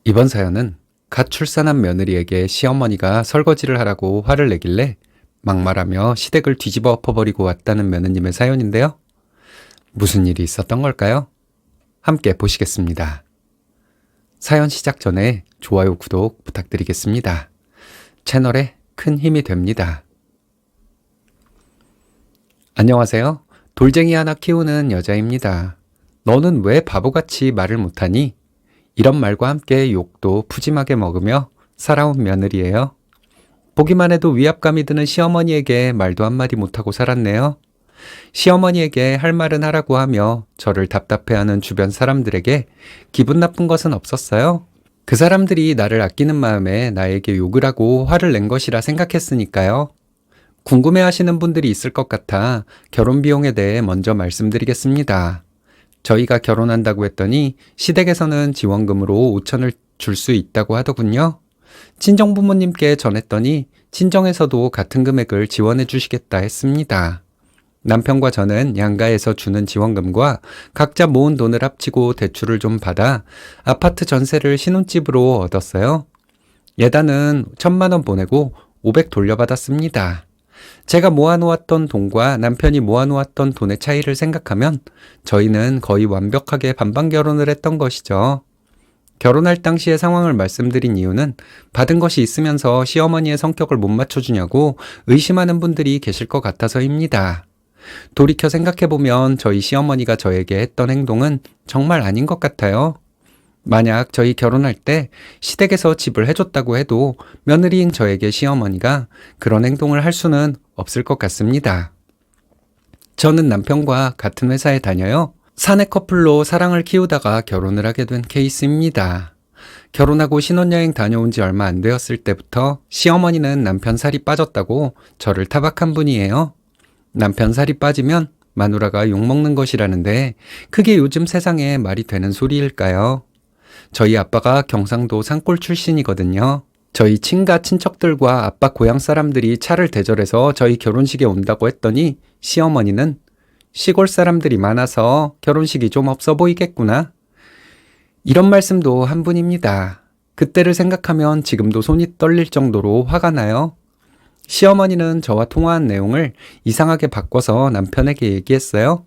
이번 사연은 갓 출산한 며느리에게 시어머니가 설거지를 하라고 화를 내길래 막말하며 시댁을 뒤집어 엎어버리고 왔다는 며느님의 사연인데요. 무슨 일이 있었던 걸까요? 함께 보시겠습니다. 사연 시작 전에 좋아요, 구독 부탁드리겠습니다. 채널에 큰 힘이 됩니다. 안녕하세요. 돌쟁이 하나 키우는 여자입니다. 너는 왜 바보같이 말을 못하니? 이런 말과 함께 욕도 푸짐하게 먹으며 살아온 며느리예요. 보기만 해도 위압감이 드는 시어머니에게 말도 한마디 못하고 살았네요. 시어머니에게 할 말은 하라고 하며 저를 답답해하는 주변 사람들에게 기분 나쁜 것은 없었어요. 그 사람들이 나를 아끼는 마음에 나에게 욕을 하고 화를 낸 것이라 생각했으니까요. 궁금해하시는 분들이 있을 것 같아 결혼 비용에 대해 먼저 말씀드리겠습니다. 저희가 결혼한다고 했더니 시댁에서는 지원금으로 5천을 줄 수 있다고 하더군요. 친정부모님께 전했더니 친정에서도 같은 금액을 지원해 주시겠다 했습니다. 남편과 저는 양가에서 주는 지원금과 각자 모은 돈을 합치고 대출을 좀 받아 아파트 전세를 신혼집으로 얻었어요. 예단은 1,000만 원 보내고 500 돌려받았습니다. 제가 모아놓았던 돈과 남편이 모아놓았던 돈의 차이를 생각하면 저희는 거의 완벽하게 반반 결혼을 했던 것이죠. 결혼할 당시의 상황을 말씀드린 이유는 받은 것이 있으면서 시어머니의 성격을 못 맞춰주냐고 의심하는 분들이 계실 것 같아서입니다. 돌이켜 생각해보면 저희 시어머니가 저에게 했던 행동은 정말 아닌 것 같아요. 만약 저희 결혼할 때 시댁에서 집을 해줬다고 해도 며느리인 저에게 시어머니가 그런 행동을 할 수는 없을 것 같습니다. 저는 남편과 같은 회사에 다녀요. 사내 커플로 사랑을 키우다가 결혼을 하게 된 케이스입니다. 결혼하고 신혼여행 다녀온 지 얼마 안 되었을 때부터 시어머니는 남편 살이 빠졌다고 저를 타박한 분이에요. 남편 살이 빠지면 마누라가 욕먹는 것이라는데 그게 요즘 세상에 말이 되는 소리일까요? 저희 아빠가 경상도 산골 출신이거든요. 저희 친가 친척들과 아빠 고향 사람들이 차를 대절해서 저희 결혼식에 온다고 했더니 시어머니는 시골 사람들이 많아서 결혼식이 좀 없어 보이겠구나. 이런 말씀도 한 분입니다. 그때를 생각하면 지금도 손이 떨릴 정도로 화가 나요. 시어머니는 저와 통화한 내용을 이상하게 바꿔서 남편에게 얘기했어요.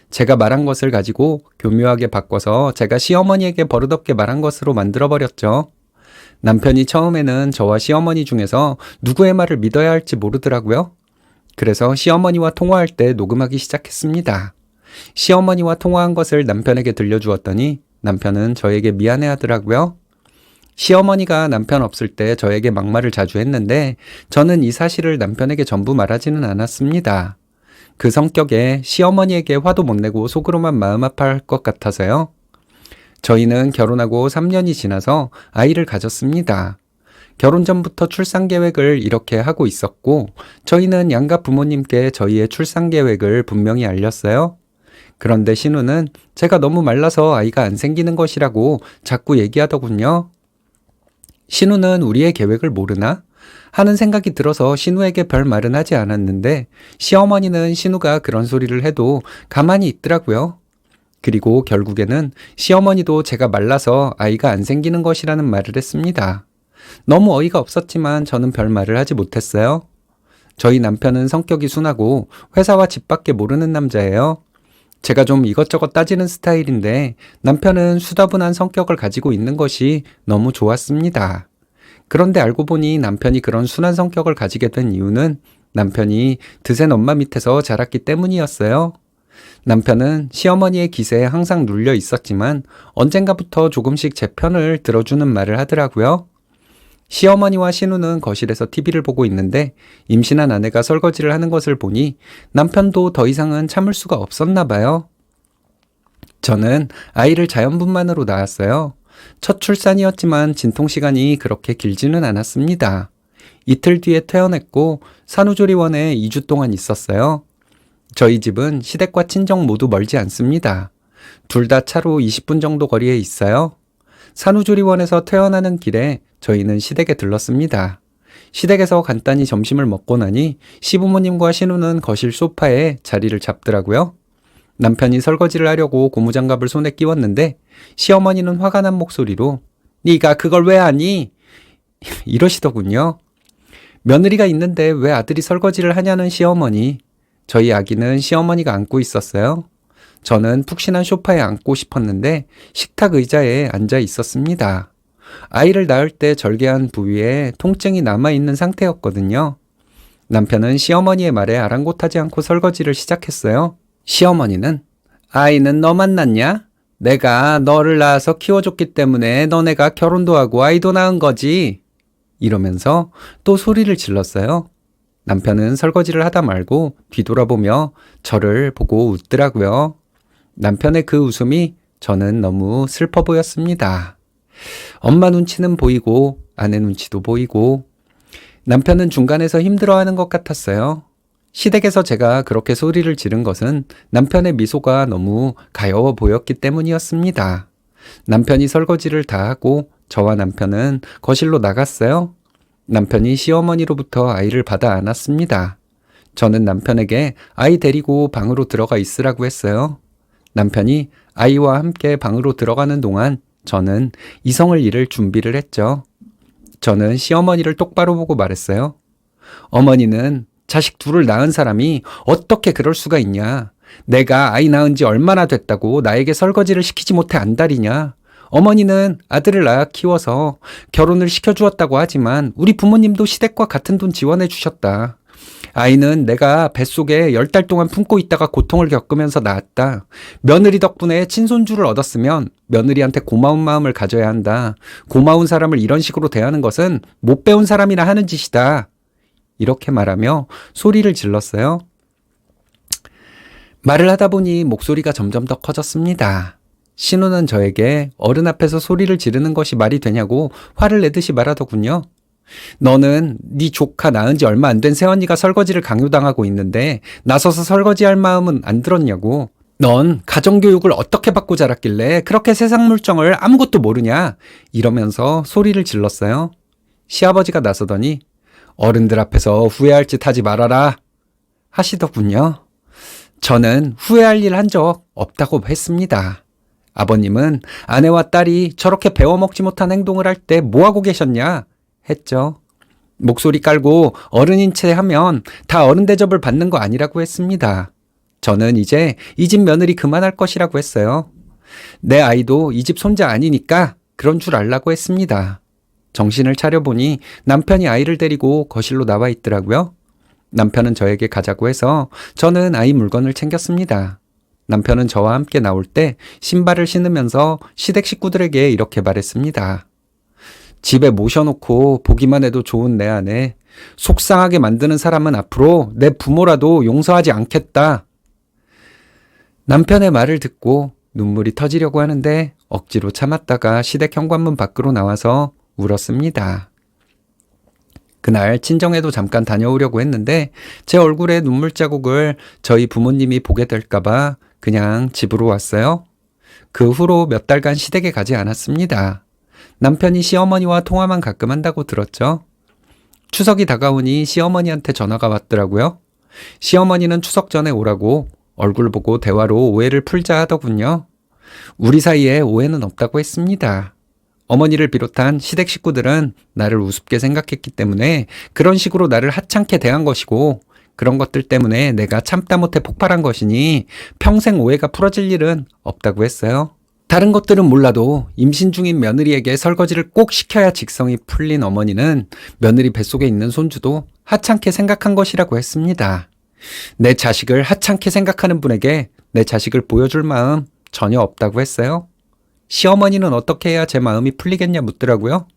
제가 말한 것을 가지고 교묘하게 바꿔서 제가 시어머니에게 버릇없게 말한 것으로 만들어버렸죠. 남편이 처음에는 저와 시어머니 중에서 누구의 말을 믿어야 할지 모르더라고요. 그래서 시어머니와 통화할 때 녹음하기 시작했습니다. 시어머니와 통화한 것을 남편에게 들려주었더니 남편은 저에게 미안해하더라고요. 시어머니가 남편 없을 때 저에게 막말을 자주 했는데 저는 이 사실을 남편에게 전부 말하지는 않았습니다. 그 성격에 시어머니에게 화도 못 내고 속으로만 마음 아파할 것 같아서요. 저희는 결혼하고 3년이 지나서 아이를 가졌습니다. 결혼 전부터 출산 계획을 이렇게 하고 있었고 저희는 양가 부모님께 저희의 출산 계획을 분명히 알렸어요. 그런데 신우는 제가 너무 말라서 아이가 안 생기는 것이라고 자꾸 얘기하더군요. 신우는 우리의 계획을 모르나? 하는 생각이 들어서 신우에게 별 말은 하지 않았는데 시어머니는 신우가 그런 소리를 해도 가만히 있더라고요. 그리고 결국에는 시어머니도 제가 말라서 아이가 안 생기는 것이라는 말을 했습니다. 너무 어이가 없었지만 저는 별 말을 하지 못했어요. 저희 남편은 성격이 순하고 회사와 집밖에 모르는 남자예요. 제가 좀 이것저것 따지는 스타일인데 남편은 수다분한 성격을 가지고 있는 것이 너무 좋았습니다. 그런데 알고 보니 남편이 그런 순한 성격을 가지게 된 이유는 남편이 드센 엄마 밑에서 자랐기 때문이었어요. 남편은 시어머니의 기세에 항상 눌려 있었지만 언젠가부터 조금씩 제 편을 들어주는 말을 하더라고요. 시어머니와 신우는 거실에서 TV를 보고 있는데 임신한 아내가 설거지를 하는 것을 보니 남편도 더 이상은 참을 수가 없었나 봐요. 저는 아이를 자연분만으로 낳았어요. 첫 출산이었지만 진통시간이 그렇게 길지는 않았습니다. 이틀 뒤에 퇴원했고 산후조리원에 2주 동안 있었어요. 저희 집은 시댁과 친정 모두 멀지 않습니다. 둘 다 차로 20분 정도 거리에 있어요. 산후조리원에서 퇴원하는 길에 저희는 시댁에 들렀습니다. 시댁에서 간단히 점심을 먹고 나니 시부모님과 신우는 거실 소파에 자리를 잡더라고요. 남편이 설거지를 하려고 고무장갑을 손에 끼웠는데 시어머니는 화가 난 목소리로 네가 그걸 왜 하니? 이러시더군요. 며느리가 있는데 왜 아들이 설거지를 하냐는 시어머니. 저희 아기는 시어머니가 안고 있었어요. 저는 푹신한 소파에 앉고 싶었는데 식탁 의자에 앉아 있었습니다. 아이를 낳을 때 절개한 부위에 통증이 남아있는 상태였거든요. 남편은 시어머니의 말에 아랑곳하지 않고 설거지를 시작했어요. 시어머니는 아이는 너만 낳냐? 내가 너를 낳아서 키워줬기 때문에 너네가 결혼도 하고 아이도 낳은 거지. 이러면서 또 소리를 질렀어요. 남편은 설거지를 하다 말고 뒤돌아보며 저를 보고 웃더라고요. 남편의 그 웃음이 저는 너무 슬퍼 보였습니다. 엄마 눈치는 보이고 아내 눈치도 보이고 남편은 중간에서 힘들어하는 것 같았어요. 시댁에서 제가 그렇게 소리를 지른 것은 남편의 미소가 너무 가여워 보였기 때문이었습니다. 남편이 설거지를 다 하고 저와 남편은 거실로 나갔어요. 남편이 시어머니로부터 아이를 받아 안았습니다. 저는 남편에게 아이 데리고 방으로 들어가 있으라고 했어요. 남편이 아이와 함께 방으로 들어가는 동안 저는 이성을 잃을 준비를 했죠. 저는 시어머니를 똑바로 보고 말했어요. 어머니는 자식 둘을 낳은 사람이 어떻게 그럴 수가 있냐. 내가 아이 낳은 지 얼마나 됐다고 나에게 설거지를 시키지 못해 안달이냐. 어머니는 아들을 낳아 키워서 결혼을 시켜주었다고 하지만 우리 부모님도 시댁과 같은 돈 지원해 주셨다. 아이는 내가 뱃속에 10달 동안 품고 있다가 고통을 겪으면서 낳았다. 며느리 덕분에 친손주를 얻었으면 며느리한테 고마운 마음을 가져야 한다. 고마운 사람을 이런 식으로 대하는 것은 못 배운 사람이나 하는 짓이다. 이렇게 말하며 소리를 질렀어요. 말을 하다 보니 목소리가 점점 더 커졌습니다. 신우는 저에게 어른 앞에서 소리를 지르는 것이 말이 되냐고 화를 내듯이 말하더군요. 너는 네 조카 낳은 지 얼마 안 된 새언니가 설거지를 강요당하고 있는데 나서서 설거지할 마음은 안 들었냐고. 넌 가정교육을 어떻게 받고 자랐길래 그렇게 세상 물정을 아무것도 모르냐. 이러면서 소리를 질렀어요. 시아버지가 나서더니 어른들 앞에서 후회할 짓 하지 말아라 하시더군요. 저는 후회할 일 한 적 없다고 했습니다. 아버님은 아내와 딸이 저렇게 배워먹지 못한 행동을 할 때 뭐하고 계셨냐 했죠. 목소리 깔고 어른인 채 하면 다 어른 대접을 받는 거 아니라고 했습니다. 저는 이제 이 집 며느리 그만할 것이라고 했어요. 내 아이도 이 집 손자 아니니까 그런 줄 알라고 했습니다. 정신을 차려보니 남편이 아이를 데리고 거실로 나와 있더라고요. 남편은 저에게 가자고 해서 저는 아이 물건을 챙겼습니다. 남편은 저와 함께 나올 때 신발을 신으면서 시댁 식구들에게 이렇게 말했습니다. 집에 모셔놓고 보기만 해도 좋은 내 아내, 속상하게 만드는 사람은 앞으로 내 부모라도 용서하지 않겠다. 남편의 말을 듣고 눈물이 터지려고 하는데 억지로 참았다가 시댁 현관문 밖으로 나와서 울었습니다. 그날 친정에도 잠깐 다녀오려고 했는데 제 얼굴에 눈물 자국을 저희 부모님이 보게 될까봐 그냥 집으로 왔어요. 그 후로 몇 달간 시댁에 가지 않았습니다. 남편이 시어머니와 통화만 가끔 한다고 들었죠. 추석이 다가오니 시어머니한테 전화가 왔더라고요. 시어머니는 추석 전에 오라고 얼굴 보고 대화로 오해를 풀자 하더군요. 우리 사이에 오해는 없다고 했습니다. 어머니를 비롯한 시댁 식구들은 나를 우습게 생각했기 때문에 그런 식으로 나를 하찮게 대한 것이고 그런 것들 때문에 내가 참다 못해 폭발한 것이니 평생 오해가 풀어질 일은 없다고 했어요. 다른 것들은 몰라도 임신 중인 며느리에게 설거지를 꼭 시켜야 직성이 풀린 어머니는 며느리 뱃속에 있는 손주도 하찮게 생각한 것이라고 했습니다. 내 자식을 하찮게 생각하는 분에게 내 자식을 보여줄 마음 전혀 없다고 했어요. 시어머니는 어떻게 해야 제 마음이 풀리겠냐 묻더라고요.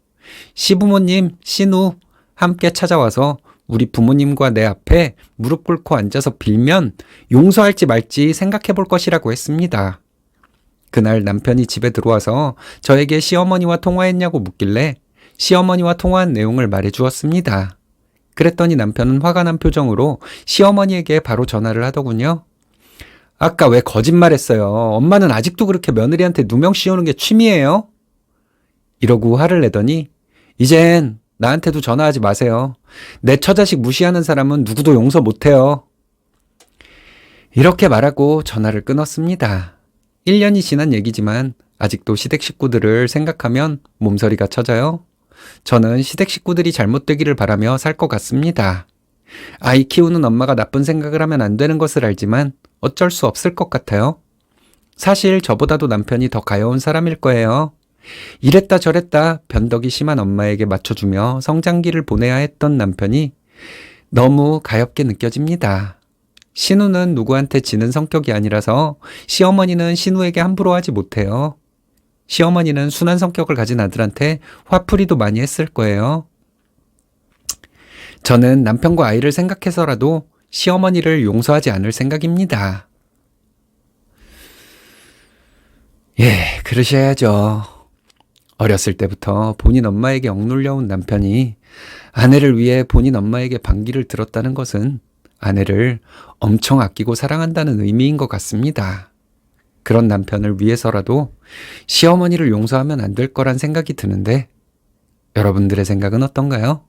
시부모님, 신우 함께 찾아와서 우리 부모님과 내 앞에 무릎 꿇고 앉아서 빌면 용서할지 말지 생각해 볼 것이라고 했습니다. 그날 남편이 집에 들어와서 저에게 시어머니와 통화했냐고 묻길래 시어머니와 통화한 내용을 말해 주었습니다. 그랬더니 남편은 화가 난 표정으로 시어머니에게 바로 전화를 하더군요. 아까 왜 거짓말했어요? 엄마는 아직도 그렇게 며느리한테 누명 씌우는 게 취미예요? 이러고 화를 내더니 이젠 나한테도 전화하지 마세요. 내 처자식 무시하는 사람은 누구도 용서 못해요. 이렇게 말하고 전화를 끊었습니다. 1년이 지난 얘기지만 아직도 시댁 식구들을 생각하면 몸서리가 쳐져요. 저는 시댁 식구들이 잘못되기를 바라며 살 것 같습니다. 아이 키우는 엄마가 나쁜 생각을 하면 안 되는 것을 알지만 어쩔 수 없을 것 같아요. 사실 저보다도 남편이 더 가여운 사람일 거예요. 이랬다 저랬다 변덕이 심한 엄마에게 맞춰주며 성장기를 보내야 했던 남편이 너무 가엽게 느껴집니다. 신우는 누구한테 지는 성격이 아니라서 시어머니는 신우에게 함부로 하지 못해요. 시어머니는 순한 성격을 가진 아들한테 화풀이도 많이 했을 거예요. 저는 남편과 아이를 생각해서라도 시어머니를 용서하지 않을 생각입니다. 예, 그러셔야죠. 어렸을 때부터 본인 엄마에게 억눌려온 남편이 아내를 위해 본인 엄마에게 반기를 들었다는 것은 아내를 엄청 아끼고 사랑한다는 의미인 것 같습니다. 그런 남편을 위해서라도 시어머니를 용서하면 안 될 거란 생각이 드는데 여러분들의 생각은 어떤가요?